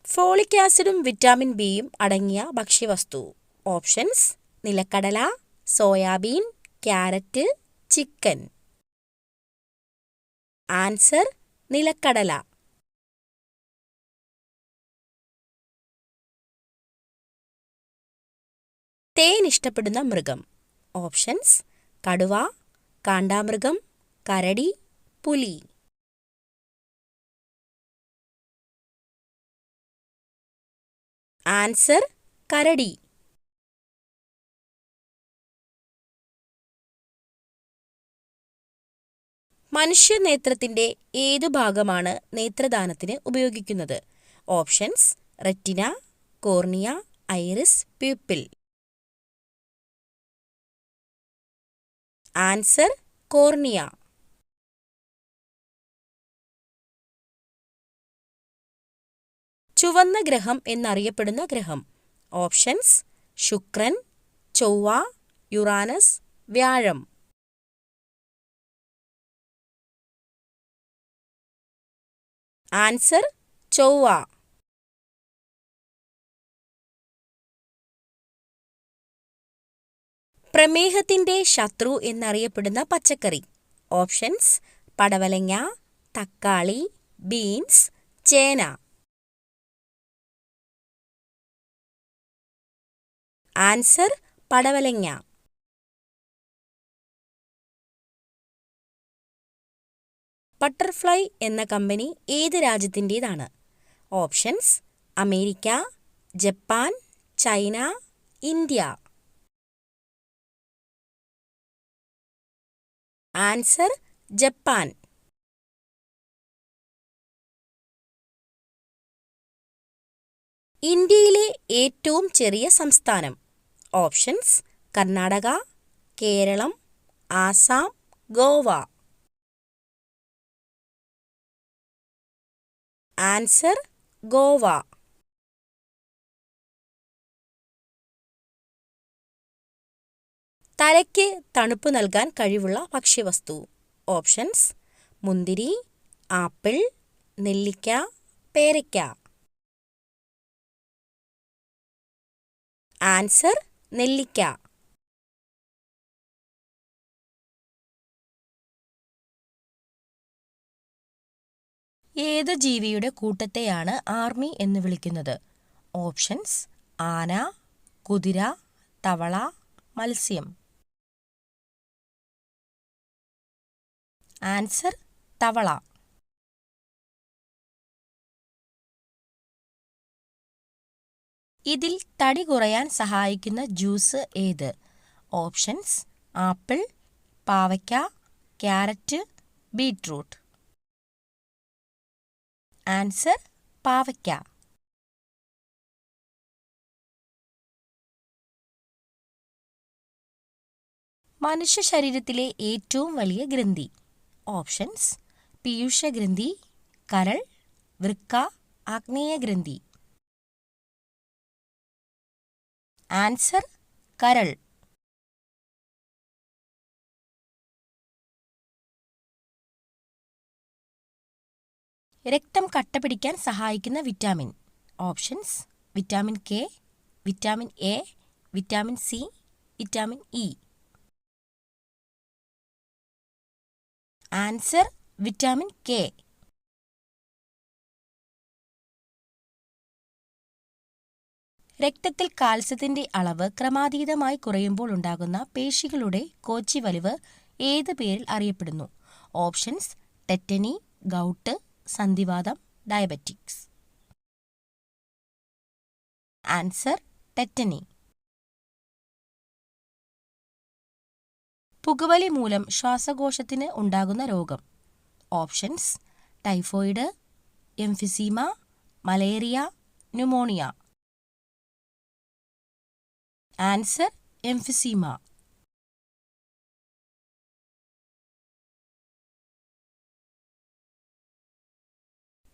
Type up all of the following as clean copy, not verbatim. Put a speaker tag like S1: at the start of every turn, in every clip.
S1: Folic ആസിഡും vitamin ബിയും അടങ്ങിയ ഭക്ഷ്യവസ്തു. ഓപ്ഷൻസ്: നിലക്കടല, സോയാബീൻ, ക്യാരറ്റ്, ചിക്കൻ. ആൻസർ: നിലക്കടല. തേൻ ഇഷ്ടപ്പെടുന്ന മൃഗം. ഓപ്ഷൻസ്: കടുവ, കാണ്ടാമൃഗം, കരടി, പുലി. ആൻസർ: കരടി. മനുഷ്യനേത്രത്തിന്റെ ഏതു ഭാഗമാണ് നേത്രദാനത്തിന് ഉപയോഗിക്കുന്നത്? Options: retina, cornea, iris, pupil. Answer: cornea. ചുവന്ന ഗ്രഹം എന്നറിയപ്പെടുന്ന ഗ്രഹം. ഓപ്ഷൻസ്: ശുക്രൻ, ചൊവ്വ, യുറാനസ്, വ്യാഴം. ആൻസർ: ചൊവ്വ. പ്രമേഹത്തിന്റെ ശത്രു എന്നറിയപ്പെടുന്ന പച്ചക്കറി. ഓപ്ഷൻസ്: പടവലങ്ങ, തക്കാളി, ബീൻസ്, ചേന. ആൻസർ: പടവലങ്ങ. ബട്ടർഫ്ലൈ എന്ന കമ്പനി ഏത് രാജ്യത്തിൻ്റെതാണ്? Options: America, Japan, China, India. Answer: Japan. ഇന്ത്യയിലെ ഏറ്റവും ചെറിയ സംസ്ഥാനം. ഓപ്ഷൻസ്: കർണാടക, കേരളം, ആസാം, ഗോവ. ആൻസർ: ഗോവ. തലയ്ക്ക് തണുപ്പ് നൽകാൻ കഴിവുള്ള ഭക്ഷ്യവസ്തു. ഓപ്ഷൻസ്: മുന്തിരി, ആപ്പിൾ, നെല്ലിക്ക, പേരയ്ക്ക. ആൻസർ: നെല്ലിക്ക. ഏതു ജീവിയുടെ കൂട്ടത്തെയാണ് ആർമി എന്ന് വിളിക്കുന്നത്? ഓപ്ഷൻസ്: ആന, കുതിര, തവള, മത്സ്യം. ആൻസർ: തവള. ഇതിൽ തടി കുറയാൻ സഹായിക്കുന്ന ജ്യൂസ് ഏത്? ഓപ്ഷൻസ്: ആപ്പിൾ, പാവയ്ക്ക, ക്യാരറ്റ്, ബീറ്റ്റൂട്ട്. ആൻസർ: പാവയ്ക്ക. മനുഷ്യ ശരീരത്തിലെ ഏറ്റവും വലിയ ഗ്രന്ഥി. ഓപ്ഷൻസ്: പീയൂഷഗ്രന്ഥി, കരൾ, വൃക്ക, ആഗ്നേയഗ്രന്ഥി. ആൻസർ: കരൾ. രക്തം കട്ടപിടിക്കാൻ സഹായിക്കുന്ന vitamin. Options: vitamin K, vitamin A, vitamin C, vitamin E. Answer: vitamin K. രക്തത്തിൽ കാൽസ്യത്തിന്റെ അളവ് ക്രമാതീതമായി കുറയുമ്പോൾ ഉണ്ടാകുന്ന പേശികളുടെ കോച്ചിവലിവ് ഏത് പേരിൽ അറിയപ്പെടുന്നു? ഓപ്ഷൻസ്: ടെറ്റനി, ഗൗട്ട്, സന്ധിവാതം, ഡയബറ്റിക്സ്. Answer: tetany. പുകവലി മൂലം ശ്വാസകോശത്തിന് ഉണ്ടാകുന്ന രോഗം. Options: typhoid, emphysema, malaria, pneumonia. Answer: emphysema.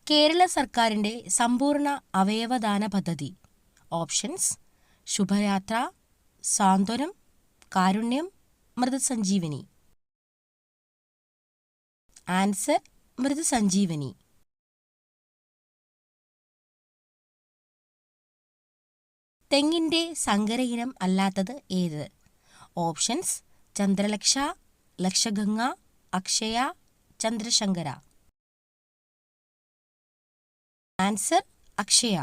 S1: Kerala സർക്കാരിന്റെ സമ്പൂർണ്ണ അവയവദാന പദ്ധതി. ഓപ്ഷൻസ്: ശുഭയാത്ര, സാന്ത്വനം, കാരുണ്യം, മൃതസഞ്ജീവനി. ആൻസർ: മൃതസഞ്ജീവനി. തെങ്ങിൻ്റെ സങ്കരയിനം അല്ലാത്തത് ഏത്? ഓപ്ഷൻസ്: ചന്ദ്രലക്ഷ, ലക്ഷഗംഗ, അക്ഷയ, ചന്ദ്രശങ്കര. ആൻസർ: അക്ഷയ.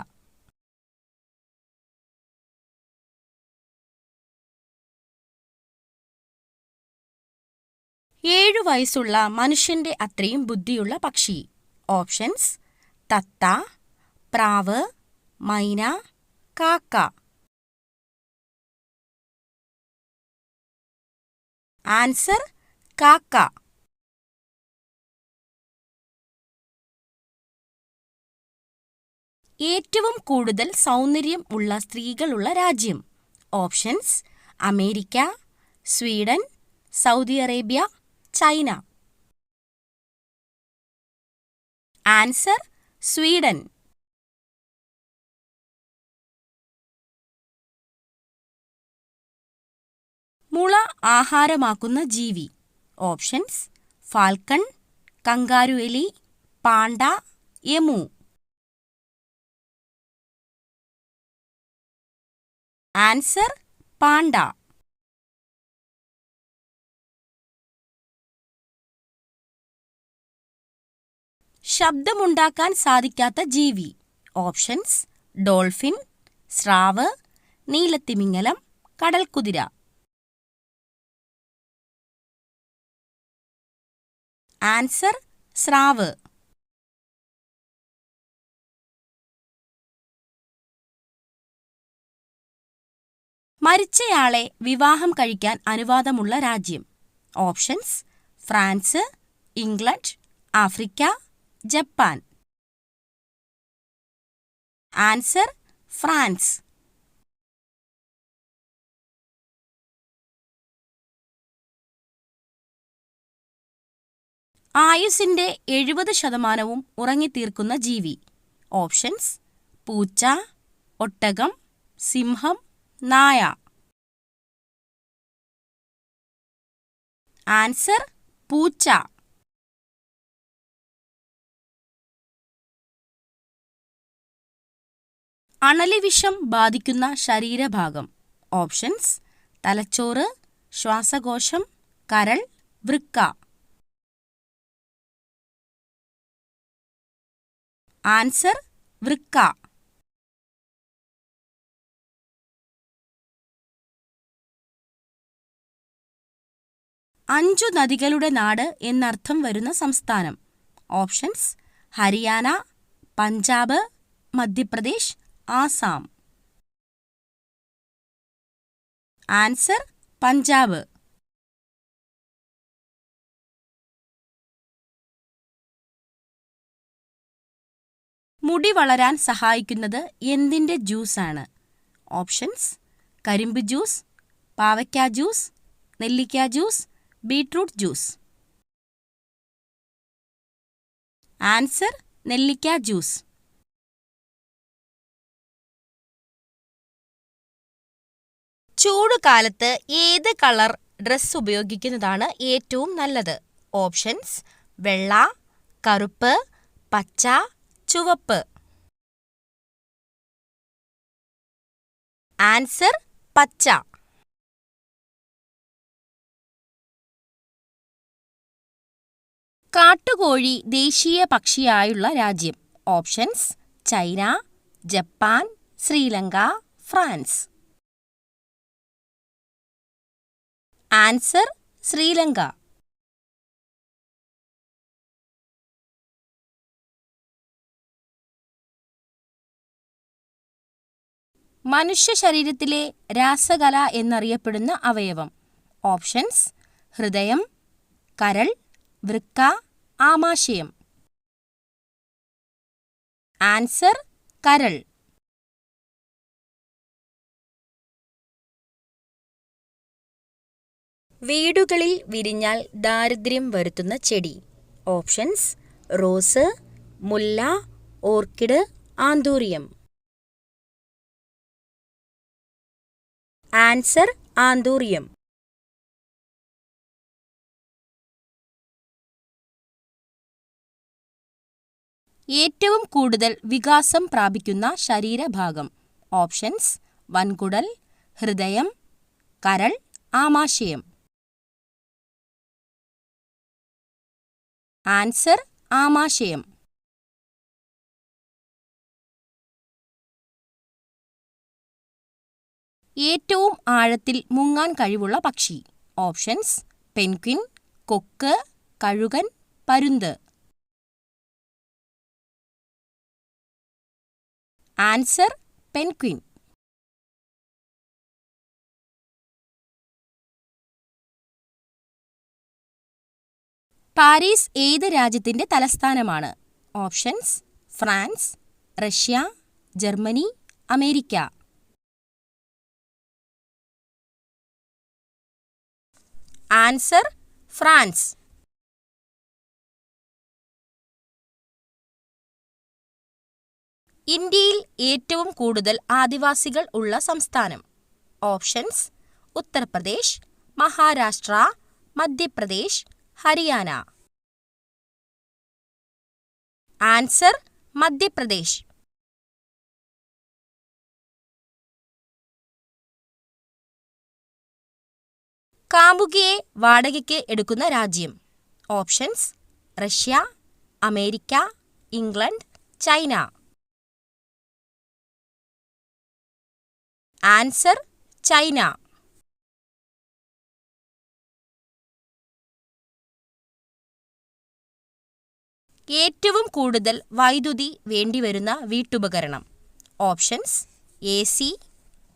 S1: വയസ്സുള്ള മനുഷ്യന്റെ അത്രയും ബുദ്ധിയുള്ള പക്ഷി. ഓപ്ഷൻസ്: തത്ത, പ്രാവ്, മൈന, കാക്ക. ആൻസർ: കാക്ക. ഏറ്റവും കൂടുതൽ സൗന്ദര്യം ഉള്ള സ്ത്രീകളുള്ള രാജ്യം. Options: America, Sweden, Saudi Arabia, China. Answer: Sweden. മുള ആഹാരമാക്കുന്ന ജീവി. ഓപ്ഷൻസ്: ഫാൽക്കൺ, കങ്കാരു എലി, പാണ്ട, എമു. Answer: panda. ശബ്ദമുണ്ടാക്കാൻ സാധിക്കാത്ത ജീവി. ഓപ്ഷൻസ്: ഡോൾഫിൻ, സ്രാവ്, നീലത്തിമിംഗലം, കടൽക്കുതിര. ആൻസർ: സ്രാവ്. മരിച്ചയാളെ വിവാഹം കഴിക്കാൻ അനുവാദമുള്ള രാജ്യം. Options: France, England, Africa, Japan. Answer: France. ആയുസ്സിന്റെ 70% ഉറങ്ങിത്തീർക്കുന്ന ജീവി. ഓപ്ഷൻസ്: പൂച്ച, ഒട്ടകം, സിംഹം, നായ. ആൻസർ: പൂച്ച. അണലിവിഷം ബാധിക്കുന്ന ശരീരഭാഗം. ഓപ്ഷൻസ്: തലച്ചോറ്, ശ്വാസകോശം, കരൾ, വൃക്ക. ആൻസർ: വൃക്ക. അഞ്ചു നദികളുടെ നാട് എന്നർത്ഥം വരുന്ന സംസ്ഥാനം. ഓപ്ഷൻസ്: ഹരിയാന, പഞ്ചാബ്, മധ്യപ്രദേശ്, ആസാം. ആൻസർ: പഞ്ചാബ്. മുടി വളരാൻ സഹായിക്കുന്നത് എന്തിന്റെ ജ്യൂസാണ്? ഓപ്ഷൻസ്: കരിമ്പ് ജ്യൂസ്, പാവയ്ക്ക ജ്യൂസ്, നെല്ലിക്ക ജ്യൂസ്, ബീട്രൂട്ട് ജ്യൂസ്. ആൻസർ: നെല്ലിക്ക ജ്യൂസ്. ചൂടുകാലത്ത് ഏത് കളർ ഡ്രസ് ഉപയോഗിക്കുന്നതാണ് ഏറ്റവും നല്ലത്? ഓപ്ഷൻസ്: വെള്ള, കറുപ്പ്, പച്ച, ചുവപ്പ്. ആൻസർ: പച്ച. കാട്ടുകോഴി ദേശീയ പക്ഷിയായുള്ള രാജ്യം. Options: China, Japan, Sri Lanka, France. Answer: Sri Lanka. മനുഷ്യ ശരീരത്തിലെ രാസകല എന്നറിയപ്പെടുന്ന അവയവം. ഓപ്ഷൻസ്: ഹൃദയം, കരൾ, വൃക്ക, ആമാശയം. ആൻസർ: കരൾ. വീടുകളിൽ വിരിഞ്ഞാൽ ദാരിദ്ര്യം വരുത്തുന്ന ചെടി. ഓപ്ഷൻസ്: റോസ്, മുല്ല, ഓർക്കിഡ്, ആന്തൂറിയം. Answer: anthurium. ഏറ്റവും കൂടുതൽ വികാസം പ്രാപിക്കുന്ന ശരീരഭാഗം. ഓപ്ഷൻസ്: വൻകുടൽ, ഹൃദയം, കരൾ, ആമാശയം. ആൻസർ ആമാശയം. ഏറ്റവും ആഴത്തിൽ മുങ്ങാൻ കഴിവുള്ള പക്ഷി. ഓപ്ഷൻസ്: പെൻഗ്വിൻ, കൊക്ക്, കഴുകൻ, പരുന്ത്. Answer penguin. പാരീസ് ഏത് രാജ്യത്തിന്റെ തലസ്ഥാനമാണ്? Options: France, Russia, Germany, America. Answer France. ഇന്ത്യയിൽ ഏറ്റവും കൂടുതൽ ആദിവാസികൾ ഉള്ള സംസ്ഥാനം. ഓപ്ഷൻസ്: ഉത്തർപ്രദേശ്, മഹാരാഷ്ട്ര, മധ്യപ്രദേശ്, ഹരിയാന. ആൻസർ മധ്യപ്രദേശ്. കാമുകിയെ വാടകയ്ക്ക് എടുക്കുന്ന രാജ്യം. Options: Russia, America, England, China. Answer China. ഏറ്റവും കൂടുതൽ വൈദ്യുതി വേണ്ടിവരുന്ന വീട്ടുപകരണം. Options: AC,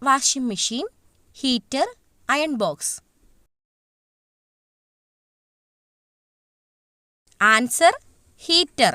S1: washing machine, heater, iron box. Answer heater.